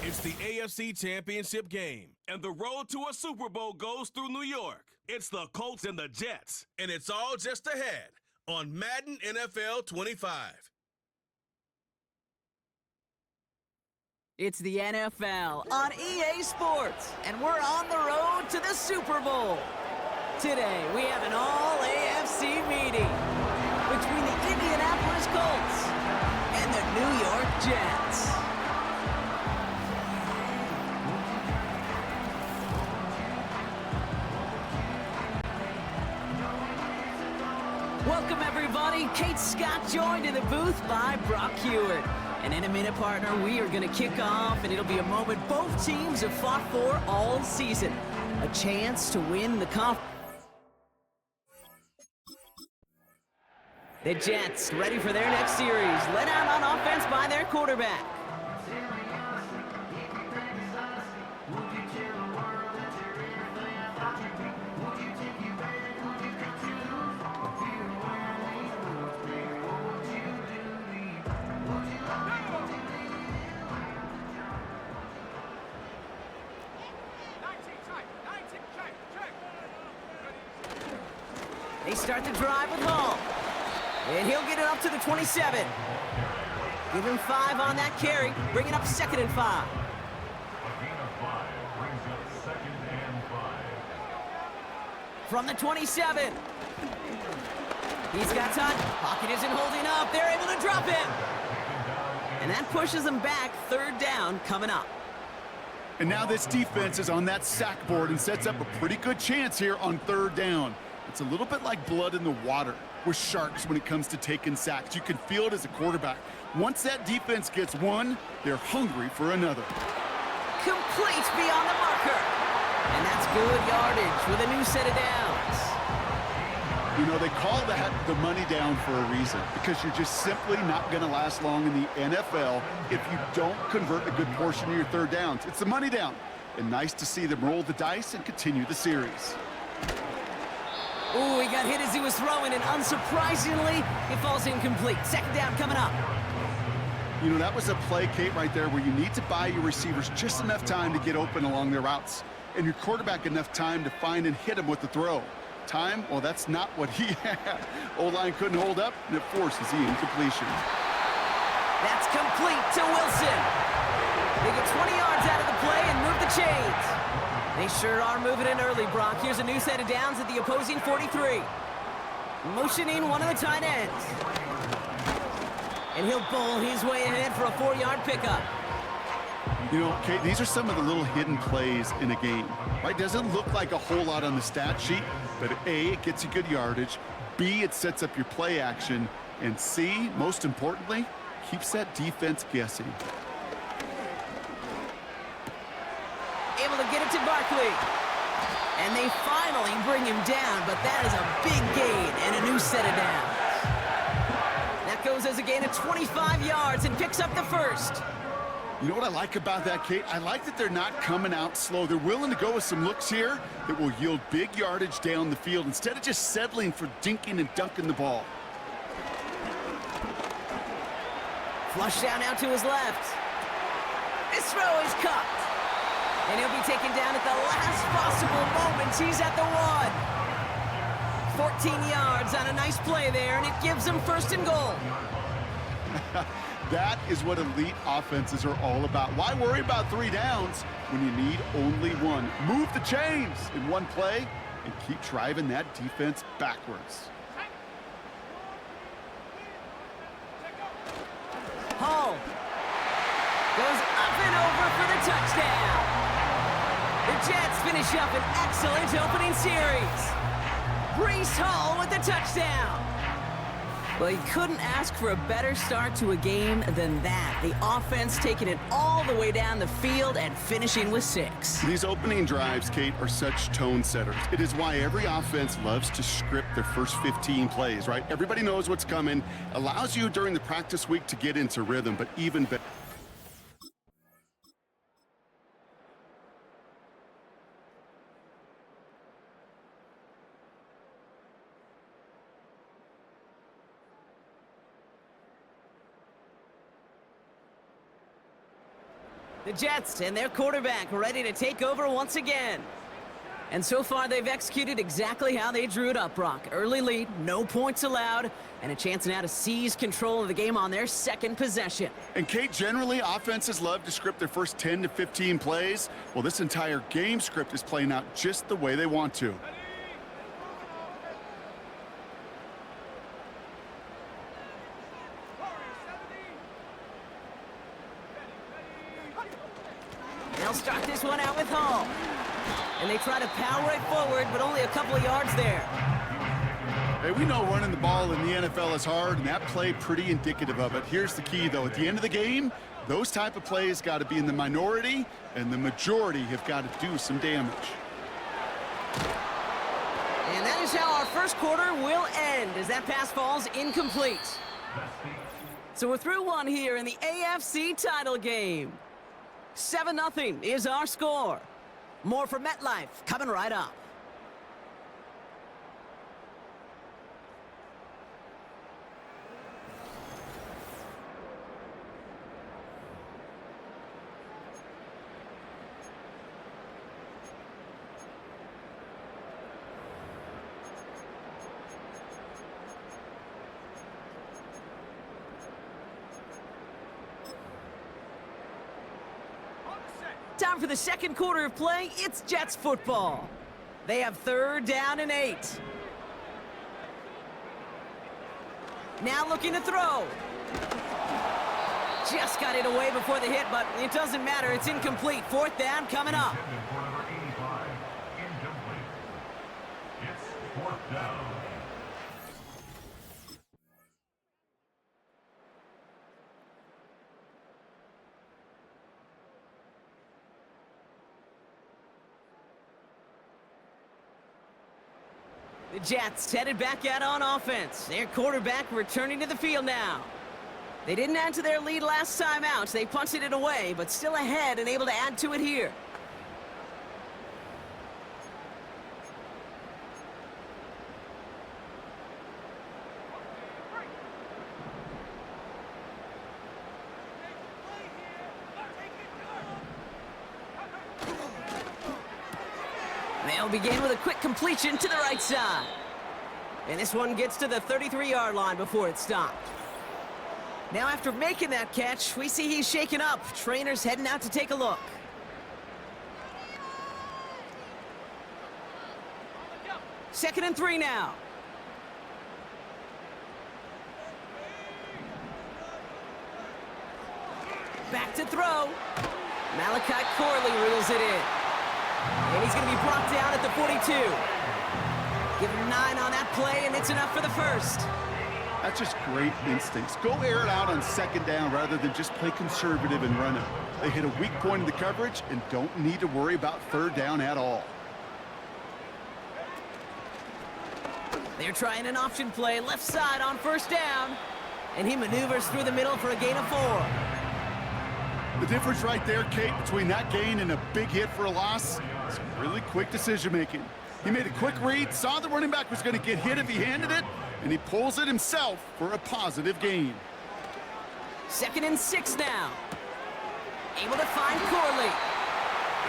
It's the AFC Championship game, and the road to a Super Bowl goes through New York. It's the Colts and the Jets, and it's all just ahead on Madden NFL 25. It's the NFL on EA Sports, and we're on the road to the Super Bowl. Today, we have an all-AFC meeting between the Indianapolis Colts and the New York Jets. Welcome, everybody. Kate Scott joined in the booth by Brock Hewitt. And in a minute, partner, we are going to kick off, and it'll be a moment both teams have fought for all season. A chance to win the conference. The Jets ready for their next series, led out on offense by their quarterback. They start the drive with Hall. And he'll get it up to the 27. Give him 5 on that carry. Bring it up 2nd and 5. From the 27. He's got time. Pocket isn't holding up. They're able to drop him. And that pushes them back. 3rd down coming up. And now this defense is on that sack board and sets up a pretty good chance here on 3rd down. It's a little bit like blood in the water with sharks when it comes to taking sacks. You can feel it as a quarterback. Once that defense gets one, they're hungry for another. Complete beyond the marker. And that's good yardage with a new set of downs. You know, they call that the money down for a reason, because you're just simply not going to last long in the NFL if you don't convert a good portion of your 3rd downs. It's the money down. And nice to see them roll the dice and continue the series. Ooh, he got hit as he was throwing, and unsurprisingly, it falls incomplete. 2nd down coming up. You know, that was a play, Kate, right there, where you need to buy your receivers just enough time to get open along their routes, and your quarterback enough time to find and hit him with the throw. Time? Well, that's not what he had. O-line couldn't hold up, and it forces the incompletion. That's complete to Wilson. They get 20 yards out of the play and move the chains. They sure are moving in early, Brock. Here's a new set of downs at the opposing 43. Motioning one of the tight ends. And he'll bowl his way ahead for a 4-yard pickup. You know, Kate, these are some of the little hidden plays in a game, right? Doesn't look like a whole lot on the stat sheet, but A, it gets you good yardage. B, it sets up your play action. And C, most importantly, keeps that defense guessing. Able to get it to Barkley. And they finally bring him down, but that is a big gain and a new set of downs. That goes as a gain of 25 yards and picks up the 1st. You know what I like about that, Kate? I like that they're not coming out slow. They're willing to go with some looks here that will yield big yardage down the field instead of just settling for dinking and dunking the ball. Flush down now to his left. This throw is caught. And he'll be taken down at the last possible moment. He's at the 1. 14 yards on a nice play there, and it gives him 1st and goal. That is what elite offenses are all about. Why worry about 3 downs when you need only 1? Move the chains in one play and keep driving that defense backwards. Hall goes up and over for the touchdown. The Jets finish up an excellent opening series. Breece Hall with the touchdown. Well, you couldn't ask for a better start to a game than that. The offense taking it all the way down the field and finishing with 6. These opening drives, Kate, are such tone setters. It is why every offense loves to script their first 15 plays, right? Everybody knows what's coming. Allows you during the practice week to get into rhythm, but even better. The Jets and their quarterback ready to take over once again. And so far, they've executed exactly how they drew it up, Brock. Early lead, no points allowed, and a chance now to seize control of the game on their second possession. And Kate, generally, offenses love to script their first 10 to 15 plays. Well, this entire game script is playing out just the way they want to. They'll start this one out with Hall. And they try to power right forward, but only a couple of yards there. Hey, we know running the ball in the NFL is hard, and that play pretty indicative of it. Here's the key, though. At the end of the game, those type of plays got to be in the minority, and the majority have got to do some damage. And that is how our first quarter will end, as that pass falls incomplete. So we're through one here in the AFC title game. 7-0 is our score. More for MetLife coming right up. Time for the second quarter of play. It's Jets football. They have 3rd down and 8. Now looking to throw. Just got it away before the hit, but it doesn't matter. It's incomplete. 4th down coming up. It's 4th down. The Jets headed back out on offense. Their quarterback returning to the field now. They didn't add to their lead last time out. They punted it away, but still ahead and able to add to it here. They'll begin with a quick completion to the right side. And this one gets to the 33-yard line before it stopped. Now after making that catch, we see he's shaken up. Trainer's heading out to take a look. Second and 3 now. Back to throw. Malachi Corley reels it in. And he's going to be brought down at the 42. Give him 9 on that play, and it's enough for the first. That's just great instincts. Go air it out on 2nd down rather than just play conservative and run it. They hit a weak point in the coverage and don't need to worry about 3rd down at all. They're trying an option play left side on 1st down. And he maneuvers through the middle for a gain of 4. The difference right there, Kate, between that gain and a big hit for a loss is really quick decision-making. He made a quick read, saw the running back was going to get hit if he handed it, and he pulls it himself for a positive gain. 2nd and 6 now. Able to find Corley.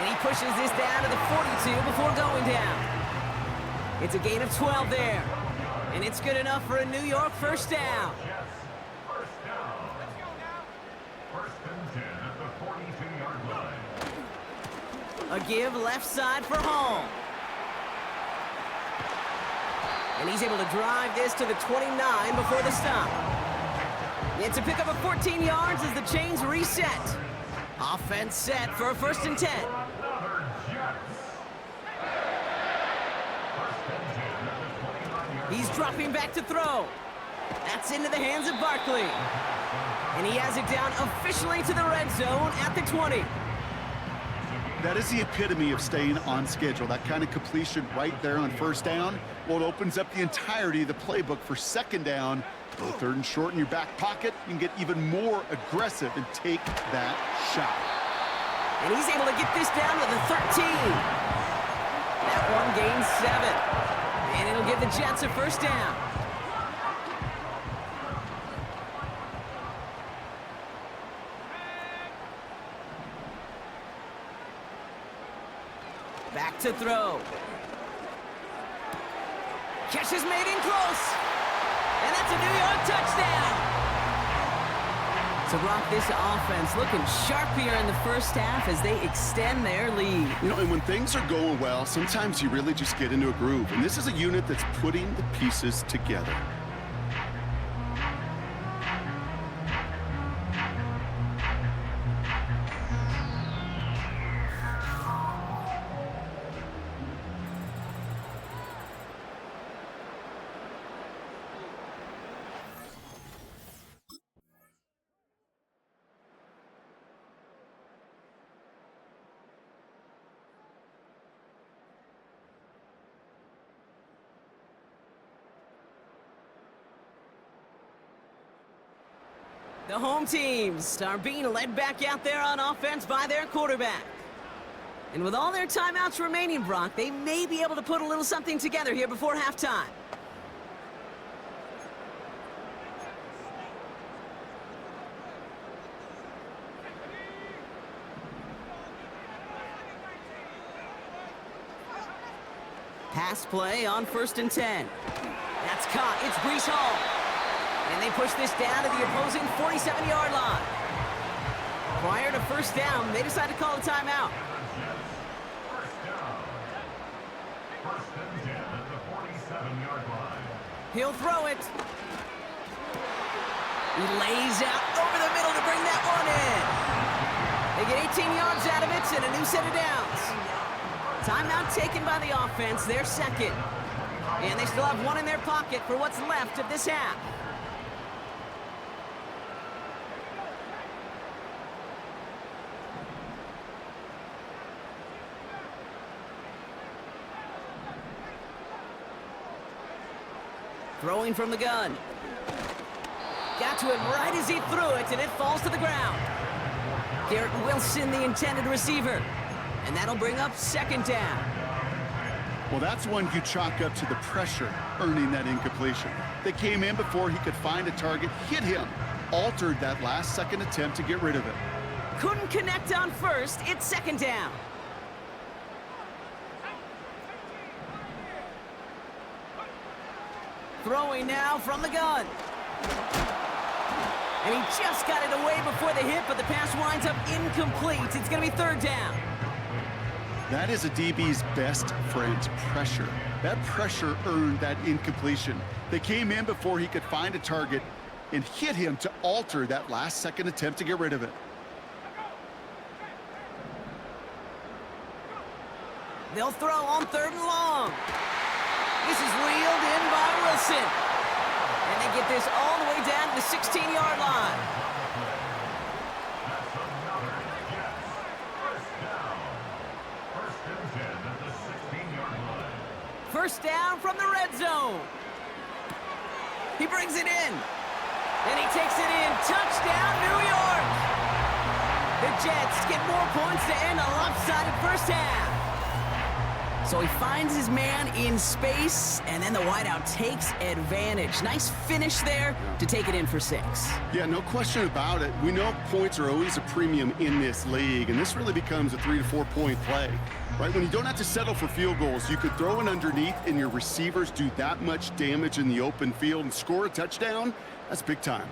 And he pushes this down to the 42 before going down. It's a gain of 12 there. And it's good enough for a New York 1st down. A give left side for Hall. And he's able to drive this to the 29 before the stop. It's a pickup of 14 yards as the chains reset. Offense set for a 1st and 10. He's dropping back to throw. That's into the hands of Barkley. And he has it down officially to the red zone at the 20. That is the epitome of staying on schedule. That kind of completion right there on 1st down. Well, it opens up the entirety of the playbook for 2nd down. With 3rd and short in your back pocket, you can get even more aggressive and take that shot. And he's able to get this down to the 13. That one gains 7. And it'll give the Jets a 1st down. Back to throw. Catch is made in close. And that's a New York touchdown. So, Brock, this offense looking sharpier in the first half as they extend their lead. You know, and when things are going well, sometimes you really just get into a groove. And this is a unit that's putting the pieces together. The home teams are being led back out there on offense by their quarterback. And with all their timeouts remaining, Brock, they may be able to put a little something together here before halftime. Pass play on 1st and 10. That's caught. It's Breece Hall. And they push this down to the opposing 47-yard line. Prior to first down, they decide to call a timeout. First down. 1st and 10 at the 47-yard line. He'll throw it. He lays out over the middle to bring that one in. They get 18 yards out of it and a new set of downs. Timeout taken by the offense, their second. And they still have one in their pocket for what's left of this half. Throwing from the gun. Got to him right as he threw it, and it falls to the ground. Garrett Wilson, the intended receiver. And that'll bring up 2nd down. Well, that's one you chalk up to the pressure, earning that incompletion. They came in before he could find a target, hit him, altered that last-second attempt to get rid of it. Couldn't connect on 1st, it's 2nd down. Throwing now from the gun. And he just got it away before the hit, but the pass winds up incomplete. It's going to be 3rd down. That is a DB's best friend, pressure. That pressure earned that incompletion. They came in before he could find a target and hit him to alter that last-second attempt to get rid of it. They'll throw on 3rd and long. This is reeled in by Wilson. And they get this all the way down to the 16-yard line. That's another guess. First down. 1st and 10 at the 16-yard line. 1st down from the red zone. He brings it in. And he takes it in. Touchdown, New York. The Jets get more points to end a lopsided first half. So he finds his man in space, and then the wideout takes advantage. Nice finish there to take it in for 6. Yeah, no question about it. We know points are always a premium in this league, and this really becomes a 3 to 4 point play, right? When you don't have to settle for field goals, you could throw it underneath, and your receivers do that much damage in the open field and score a touchdown. That's big time.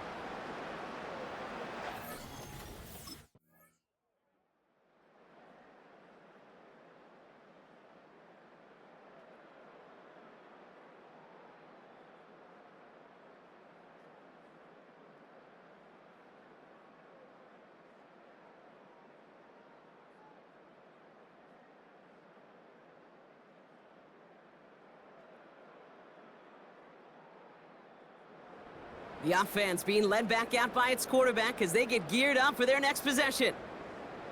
The offense being led back out by its quarterback as they get geared up for their next possession.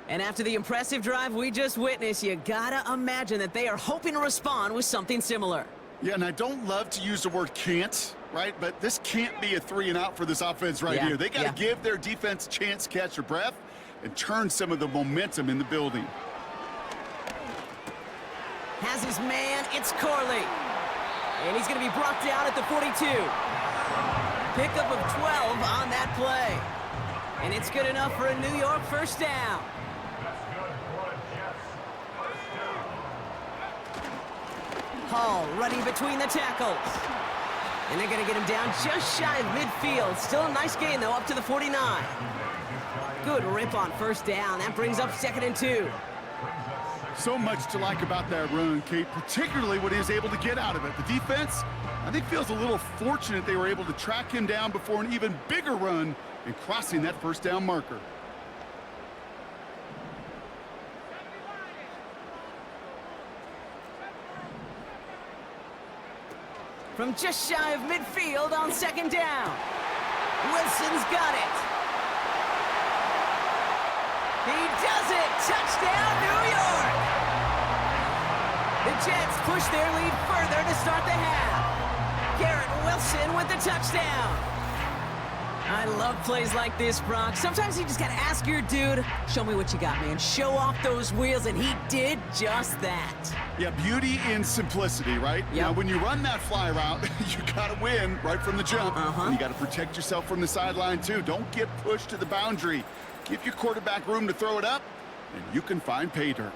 And after the impressive drive we just witnessed, you gotta imagine that they are hoping to respond with something similar. Yeah, and I don't love to use the word can't, right? But this can't be a 3 and out for this offense right here. They got to give their defense a chance to catch their breath and turn some of the momentum in the building. Has his man, it's Corley. And he's going to be brought down at the 42. Pickup of 12 on that play. And it's good enough for a New York first down. That's good for a Jets. First down. Hall running between the tackles. And they're going to get him down just shy of midfield. Still a nice gain, though, up to the 49. Good rip on first down. That brings up 2nd and 2. So much to like about that run, Kate, particularly what he was able to get out of it. The defense, I think, feels a little fortunate they were able to track him down before an even bigger run and crossing that first down marker. From just shy of midfield on 2nd down. Wilson's got it. He does it! Touchdown, New York! The Jets push their lead further to start the half. Garrett Wilson with the touchdown. I love plays like this, Brock. Sometimes you just gotta ask your dude, show me what you got, man. Show off those wheels, and he did just that. Yeah, beauty in simplicity, right? Yep. Now, when you run that fly route, you gotta win right from the jump. Uh-huh. You gotta protect yourself from the sideline, too. Don't get pushed to the boundary. Give your quarterback room to throw it up, and you can find pay dirt.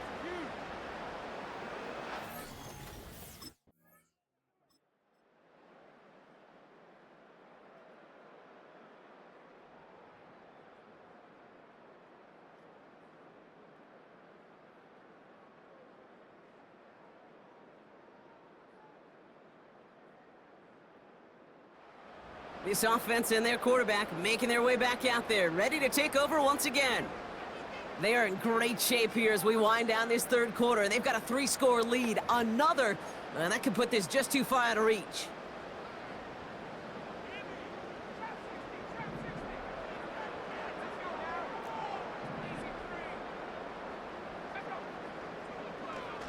This offense and their quarterback making their way back out there, ready to take over once again. They are in great shape here as we wind down this 3rd quarter. They've got a 3-score lead. Another, and that could put this just too far out of reach.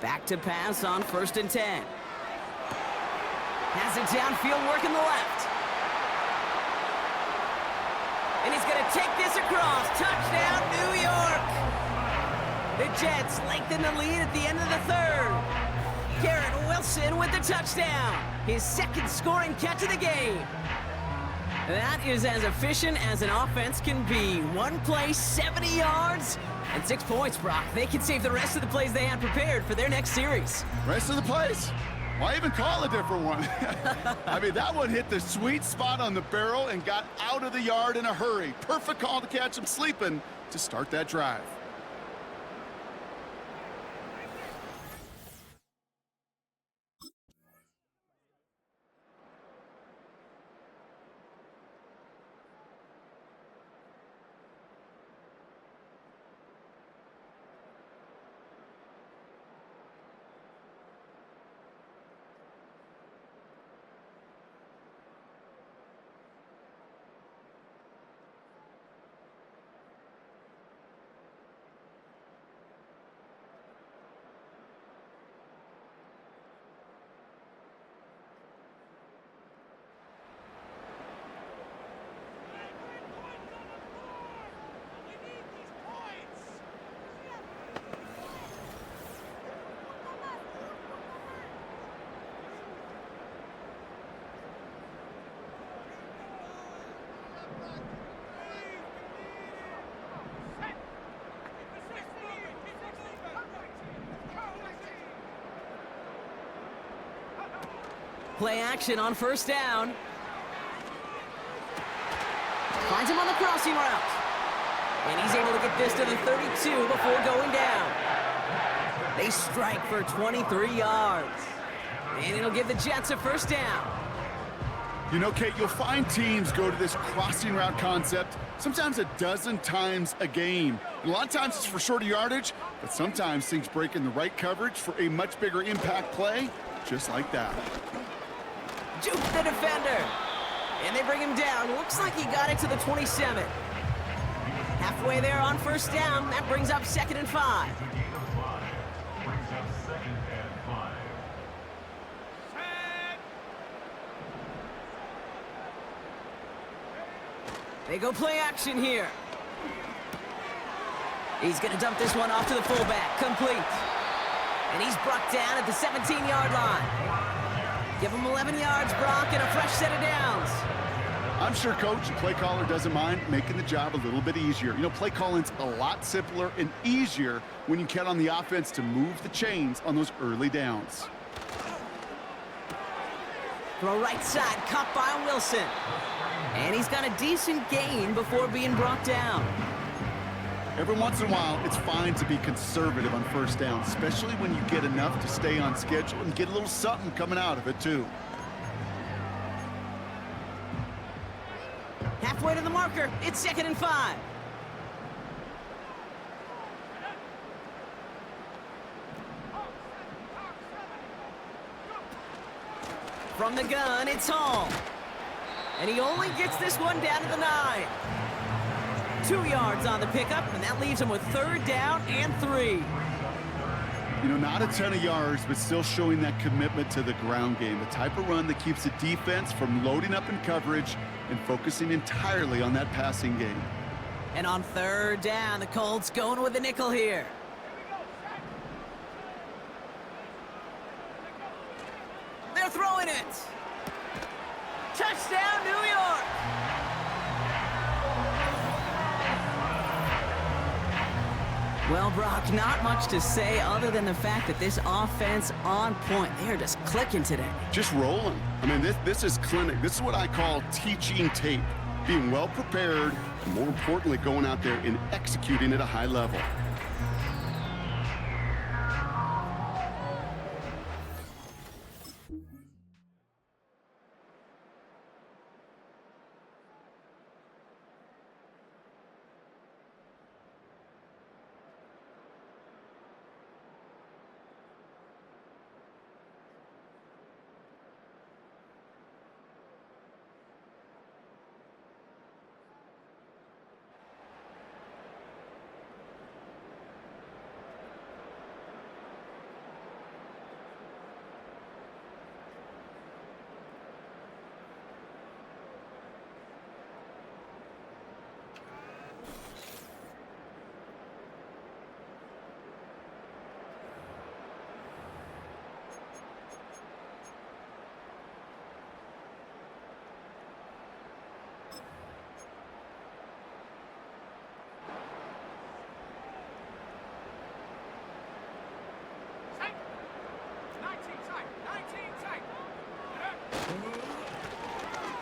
Back to pass on 1st and 10. Has it downfield, working the left. And he's going to take this across. Touchdown, New York! The Jets lengthen the lead at the end of the 3rd. Garrett Wilson with the touchdown. His 2nd scoring catch of the game. That is as efficient as an offense can be. One play, 70 yards, and 6 points, Brock. They can save the rest of the plays they had prepared for their next series. Rest of the plays? Why even call a different one? I mean, that one hit the sweet spot on the barrel and got out of the yard in a hurry. Perfect call to catch him sleeping to start that drive. Play action on 1st down. Finds him on the crossing route. And he's able to get this to the 32 before going down. They strike for 23 yards. And it'll give the Jets a 1st down. You know, Kate, you'll find teams go to this crossing route concept sometimes a dozen times a game. A lot of times it's for shorter yardage, but sometimes things break in the right coverage for a much bigger impact play, just like that. Juke the defender. And they bring him down. Looks like he got it to the 27. Halfway there on 1st down. That brings up 2nd and 5. They go play action here. He's going to dump this one off to the fullback. Complete. And he's brought down at the 17-yard line. Give him 11 yards, Brock, and a fresh set of downs. I'm sure Coach and play caller doesn't mind making the job a little bit easier. You know, play calling's a lot simpler and easier when you count on the offense to move the chains on those early downs. Throw right side, caught by Wilson. And he's got a decent gain before being brought down. Every once in a while, it's fine to be conservative on first down, especially when you get enough to stay on schedule and get a little something coming out of it, too. Halfway to the marker, it's 2nd and 5. From the gun, it's Hall. And he only gets this one down to the 9. 2 yards on the pickup, and that leaves him with 3rd down and 3. You know, not a ton of yards, but still showing that commitment to the ground game. The type of run that keeps the defense from loading up in coverage and focusing entirely on that passing game. And on 3rd down, the Colts going with the nickel here. They're throwing it. Touchdown, New York. Well, Brock, not much to say other than the fact that this offense on point. They're just clicking today. Just rolling. I mean, this is clinic. This is what I call teaching tape. Being well prepared, and more importantly, going out there and executing at a high level.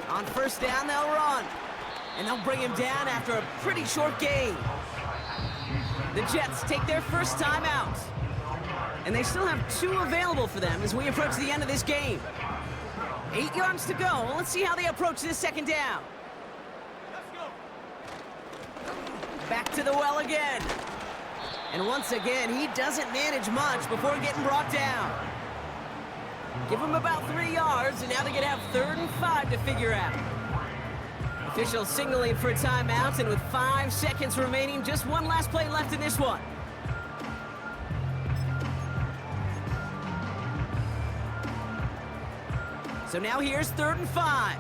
On 1st down, they'll run. And they'll bring him down after a pretty short gain. The Jets take their first time out. And they still have 2 available for them as we approach the end of this game. 8 yards to go. Well, let's see how they approach this 2nd down. Back to the well again. And once again, he doesn't manage much before getting brought down. Give him about 3 yards, and now they're going to have 3rd and 5 to figure out. Officials signaling for a timeout, and with 5 seconds remaining, just one last play left in this one. So now here's 3rd and 5.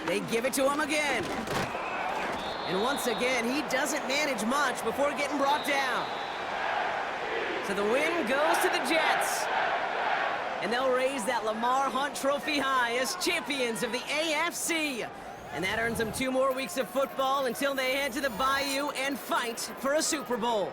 They give it to him again. And once again, he doesn't manage much before getting brought down. So the win goes to the Jets. And they'll raise that Lamar Hunt Trophy high as champions of the AFC. And that earns them 2 more weeks of football until they head to the Bayou and fight for a Super Bowl.